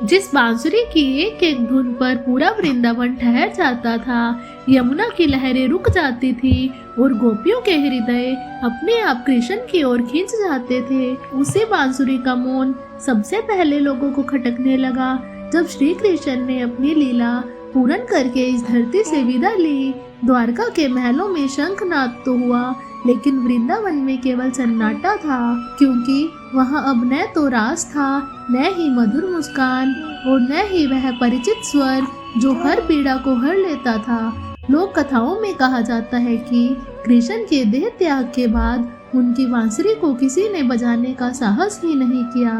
जिस बांसुरी की एक एक धुन पर पूरा वृंदावन ठहर जाता था। यमुना की लहरें रुक जाती थी और गोपियों के हृदय अपने आप कृष्ण की ओर खींच जाते थे। उसी बांसुरी का मौन सबसे पहले लोगों को खटकने लगा जब श्री कृष्ण ने अपनी लीला पूर्ण करके इस धरती से विदा ली। द्वारका के महलों में शंखनाद तो हुआ, लेकिन वृंदावन में केवल सन्नाटा था, क्योंकि वहाँ अब न तो रास था, न ही मधुर मुस्कान और न ही वह परिचित स्वर जो हर पीड़ा को हर लेता था। लोक कथाओं में कहा जाता है कि कृष्ण के देह त्याग के बाद उनकी बांसुरी को किसी ने बजाने का साहस ही नहीं किया,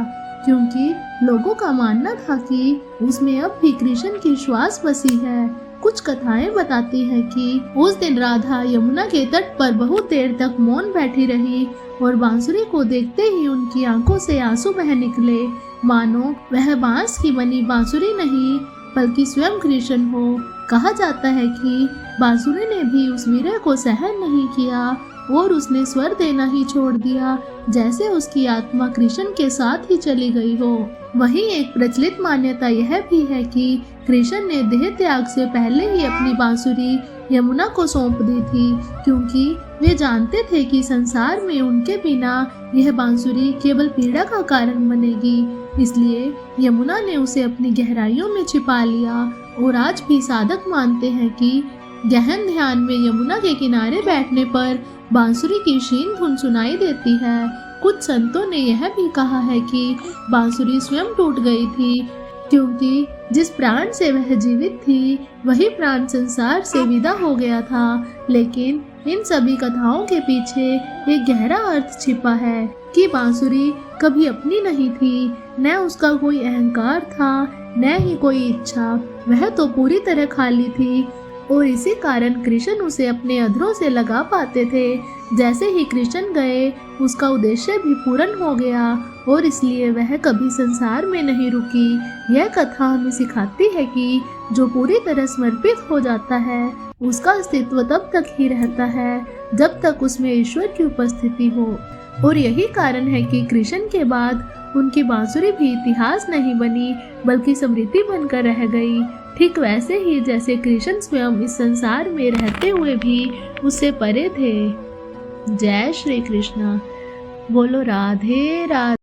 क्योंकि लोगों का मानना था कि उसमें अब भी कृष्ण की श्वास बसी है। कुछ कथाएं बताती हैं कि उस दिन राधा यमुना के तट पर बहुत देर तक मौन बैठी रही और बांसुरी को देखते ही उनकी आंखों से आंसू बह निकले, मानो वह बांस की बनी बांसुरी नहीं बल्कि स्वयं कृष्ण हो। कहा जाता है कि बांसुरी ने भी उस विरह को सहन नहीं किया और उसने स्वर देना ही छोड़ दिया, जैसे उसकी आत्मा कृष्ण के साथ ही चली गई हो। वहीं एक प्रचलित मान्यता यह भी है कि कृष्ण ने देह त्याग से पहले ही अपनी बांसुरी यमुना को सौंप दी थी, क्योंकि वे जानते थे कि संसार में उनके बिना यह बांसुरी केवल पीड़ा का कारण बनेगी। इसलिए यमुना ने उसे अपनी गहराइयों में छिपा लिया और आज भी साधक मानते हैं कि गहन ध्यान में यमुना के किनारे बैठने पर बांसुरी की क्षीण धुन सुनाई देती है। कुछ संतों ने यह भी कहा है कि बांसुरी स्वयं टूट गई थी, क्योंकि जिस प्राण से वह जीवित थी वही प्राण संसार से विदा हो गया था। लेकिन इन सभी कथाओं के पीछे एक गहरा अर्थ छिपा है कि बांसुरी कभी अपनी नहीं थी, न उसका कोई अहंकार था, न ही कोई इच्छा। वह तो पूरी तरह खाली थी और इसी कारण कृष्ण उसे अपने अधरों से लगा पाते थे। जैसे ही कृष्ण गए उसका उद्देश्य भी पूर्ण हो गया और इसलिए वह कभी संसार में नहीं रुकी। यह कथा हमें सिखाती है कि जो पूरी तरह समर्पित हो जाता है उसका अस्तित्व तब तक ही रहता है जब तक उसमें ईश्वर की उपस्थिति हो। और यही कारण है कि कृष्ण के बाद उनकी बांसुरी भी इतिहास नहीं बनी बल्कि स्मृति बनकर रह गई। ठीक वैसे ही जैसे कृष्ण स्वयं इस संसार में रहते हुए भी उससे परे थे। जय श्री कृष्ण। बोलो राधे राधे।